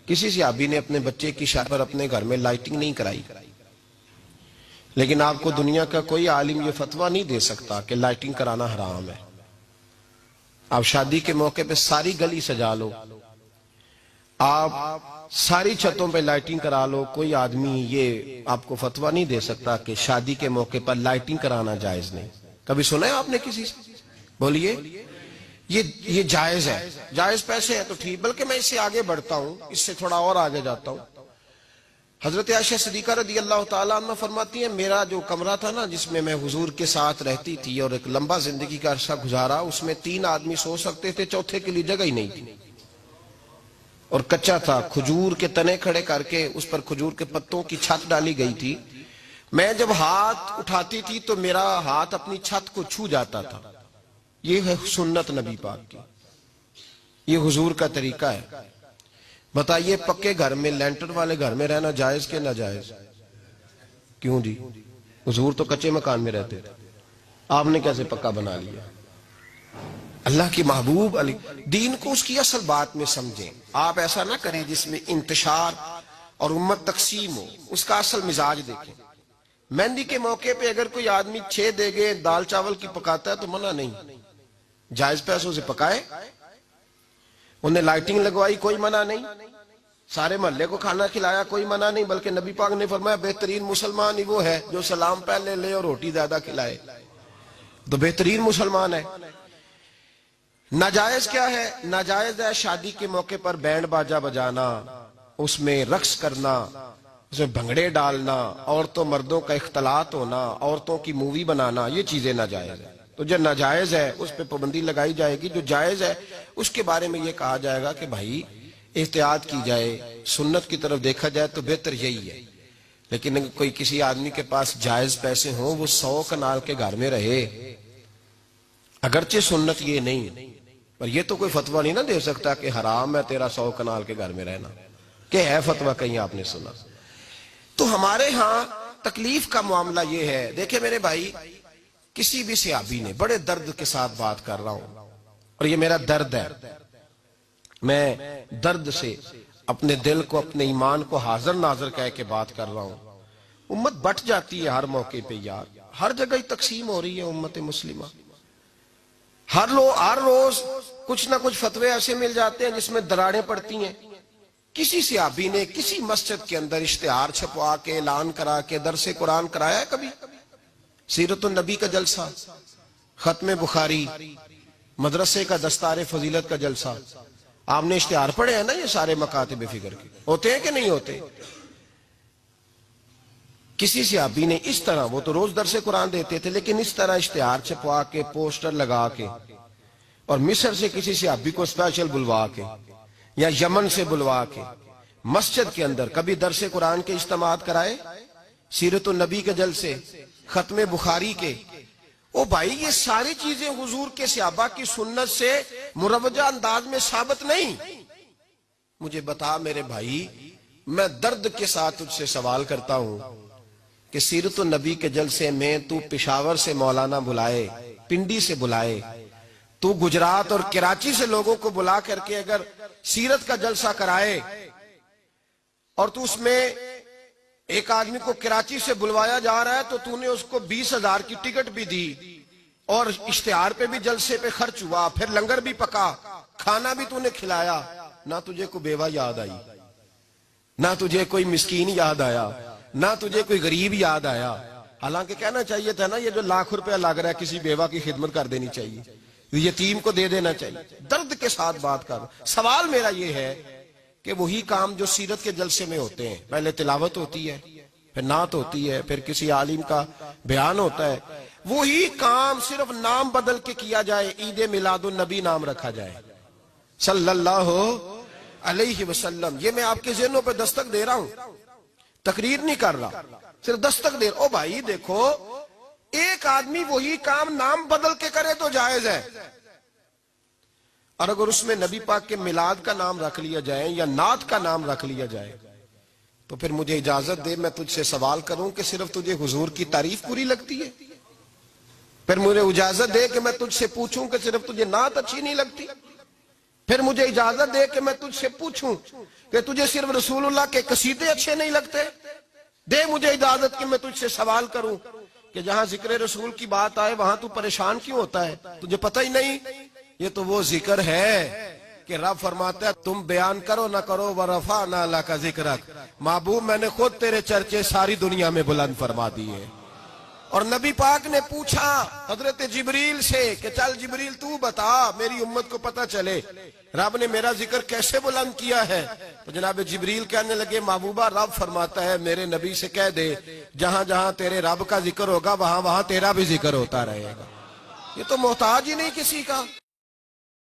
کسی صحابی نے اپنے بچے کی شادی پر اپنے گھر میں لائٹنگ نہیں کرائی، لیکن آپ کو دنیا کا کوئی عالم یہ فتویٰ نہیں دے سکتا کہ لائٹنگ کرانا حرام ہے۔ آپ شادی کے موقع پہ ساری گلی سجا لو، آپ ساری چھتوں پہ لائٹنگ کرا لو، کوئی آدمی یہ آپ کو فتویٰ نہیں دے سکتا کہ شادی کے موقع پر لائٹنگ کرانا جائز نہیں۔ کبھی سنا ہے آپ نے کسی سے؟ بولیے، یہ جائز ہے، جائز پیسے ہیں تو ٹھیک، بلکہ میں اس سے آگے بڑھتا ہوں، اس سے تھوڑا اور آگے جاتا ہوں۔ حضرت عائشہ صدیقہ رضی اللہ تعالیٰ عنہ فرماتی ہیں میرا جو کمرہ تھا نا جس میں حضور کے ساتھ رہتی تھی اور ایک لمبا زندگی کا عرصہ گزارا، اس میں 3 آدمی سو سکتے تھے، چوتھے کے لیے جگہ ہی نہیں تھی، اور کچا تھا، کھجور کے تنے کھڑے کر کے اس پر کھجور کے پتوں کی چھت ڈالی گئی تھی۔ میں جب ہاتھ اٹھاتی تھی تو میرا ہاتھ اپنی چھت کو چھو جاتا تھا۔ یہ ہے سنت نبی پاک کی، یہ حضور کا طریقہ ہے۔ بتائیے پکے گھر میں، لینٹر والے گھر میں رہنا جائز کہ ناجائز؟ کیوں جی؟ حضور تو کچے مکان میں رہتے تھے، آپ نے کیسے پکا بنا لیا؟ اللہ کی محبوب علی دین کو اس کی اصل بات میں سمجھیں۔ آپ ایسا نہ کریں جس میں انتشار اور امت تقسیم ہو، اس کا اصل مزاج دیکھیں۔ مہندی کے موقع پہ اگر کوئی آدمی 6 دیگیں دال چاول کی پکاتا ہے تو منع نہیں، جائز پیسوں سے پکائے۔ انہیں لائٹنگ لگوائی، کوئی منع نہیں، سارے محلے کو کھانا کھلایا، کوئی منع نہیں، بلکہ نبی پاک نے فرمایا بہترین مسلمان ہی وہ ہے جو سلام پہلے لے اور روٹی زیادہ کھلائے، تو بہترین مسلمان ہے۔ ناجائز کیا ہے؟ ناجائز ہے شادی کے موقع پر بینڈ باجا بجانا، اس میں رقص کرنا، اس میں بھنگڑے ڈالنا، عورتوں مردوں کا اختلاط ہونا، عورتوں کی مووی بنانا، یہ چیزیں ناجائز ہیں۔ تو جو ناجائز ہے اس پہ پابندی لگائی جائے گی، جو جائز ہے اس کے بارے میں یہ کہا جائے گا کہ بھائی احتیاط کی جائے، سنت کی طرف دیکھا جائے تو بہتر یہی ہے۔ لیکن اگر کوئی کسی آدمی کے پاس جائز پیسے ہوں، وہ 100 کنال کے گھر میں رہے، اگرچہ سنت یہ نہیں، پر یہ تو کوئی فتویٰ نہیں نہ دے سکتا کہ حرام ہے تیرا 100 کنال کے گھر میں رہنا، کہ ہے فتویٰ کہیں آپ نے سنا؟ تو ہمارے ہاں تکلیف کا معاملہ یہ ہے۔ دیکھیں میرے بھائی، کسی بھی صحابی نے، بڑے درد کے ساتھ بات کر رہا ہوں اور یہ میرا درد ہے، میں درد سے اپنے دل کو، اپنے ایمان کو حاضر ناظر کہہ کے بات کر رہا ہوں۔ امت بٹ جاتی ہے ہر موقع پہ یار، ہر جگہ ہی تقسیم ہو رہی ہے امت مسلمہ، ہر روز کچھ نہ کچھ فتوے ایسے مل جاتے ہیں جس میں دراڑیں پڑتی ہیں۔ کسی صحابی نے کسی مسجد کے اندر اشتہار چھپوا کے، اعلان کرا کے درس قرآن کرایا ہے کبھی؟ سیرت النبی کا جلسہ، ختم بخاری، مدرسے کا دستار فضیلت کا جلسہ، آپ نے اشتہار پڑھے ہیں نا؟ یہ سارے مکاتب فکر کے ہوتے ہیں کہ نہیں ہوتے؟ کسی صحابی نے اس طرح، وہ تو روز درس قرآن دیتے تھے، لیکن اس طرح اشتہار چھپوا کے، پوسٹر لگا کے، اور مصر سے کسی صحابی کو اسپیشل بلوا کے یا یمن سے بلوا کے مسجد کے اندر کبھی درس قرآن کے اجتماعات کرائے، سیرت النبی کے جلسے، ختم بخاری کے؟ او بھائی یہ ساری چیزیں حضور کے صحابہ کی سنت سے مروجہ انداز میں ثابت نہیں۔ مجھے بتا میرے بھائی، میں درد کے ساتھ تجھ سے سوال کرتا ہوں کہ سیرت النبی کے جلسے میں تو پشاور سے مولانا بلائے، پنڈی سے بلائے، تو گجرات اور کراچی سے لوگوں کو بلا کر کے اگر سیرت کا جلسہ کرائے، اور تو اس میں ایک آدمی کو کراچی سے بلوایا جا رہا ہے تو تو نے اس کو 20,000 کی ٹکٹ بھی دی، اور اشتہار پہ بھی جلسے پہ خرچ ہوا، پھر لنگر بھی پکا، کھانا بھی تو نے کھلایا، نہ تجھے کوئی بیوہ یاد آئی، نہ تجھے کوئی مسکین یاد آیا، نہ تجھے کوئی غریب یاد آیا؟ حالانکہ کہنا چاہیے تھا نا یہ جو ₹1,00,000 لگ رہا ہے کسی بیوہ کی خدمت کر دینی چاہیے، یتیم کو دے دینا چاہیے۔ درد کے ساتھ بات کر، سوال میرا یہ ہے کہ وہی کام جو سیرت کے جلسے میں ہوتے ہیں، پہلے تلاوت ہوتی ہے، پھر نعت ہوتی ہے، پھر کسی عالم کا بیان ہوتا ہے، وہی کام صرف نام بدل کے کیا جائے، عید میلاد النبی نام رکھا جائے صلی اللہ علیہ وسلم۔ یہ میں آپ کے ذہنوں پہ دستک دے رہا ہوں، تقریر نہیں کر رہا، صرف دستک دے رہا۔ او بھائی دیکھو، ایک آدمی وہی کام نام بدل کے کرے تو جائز ہے، اور اگر اس میں نبی پاک کے میلاد کا نام رکھ لیا جائے یا نعت کا نام رکھ لیا جائے تو پھر مجھے اجازت دے میں تجھ سے سوال کروں کہ صرف تجھے حضور کی تعریف پوری لگتی ہے؟ پھر مجھے اجازت دے کہ میں تجھ سے پوچھوں کہ صرف تجھے نعت اچھی نہیں لگتی؟ پھر مجھے اجازت دے کہ میں تجھ سے پوچھوں کہ تجھے صرف رسول اللہ کے قصیدے اچھے نہیں لگتے؟ دے مجھے اجازت کہ میں تجھ سے سوال کروں کہ جہاں ذکر رسول کی بات آئے وہاں تو پریشان کیوں ہوتا ہے؟ تجھے پتہ ہی نہیں یہ تو وہ ذکر ہے کہ رب فرماتا ہے تم بیان کرو نہ کرو ورفعنا لک ذکرک، محبوب میں نے خود تیرے چرچے ساری دنیا میں بلند فرما دیے۔ اور نبی پاک نے پوچھا حضرت جبریل سے کہ چل جبریل تو بتا میری امت کو پتہ چلے رب نے میرا ذکر کیسے بلند کیا ہے؟ تو جناب جبریل کہنے لگے محبوبہ رب فرماتا ہے میرے نبی سے کہہ دے جہاں جہاں تیرے رب کا ذکر ہوگا وہاں وہاں تیرا بھی ذکر ہوتا رہے گا۔ یہ تو محتاج ہی نہیں کسی کا۔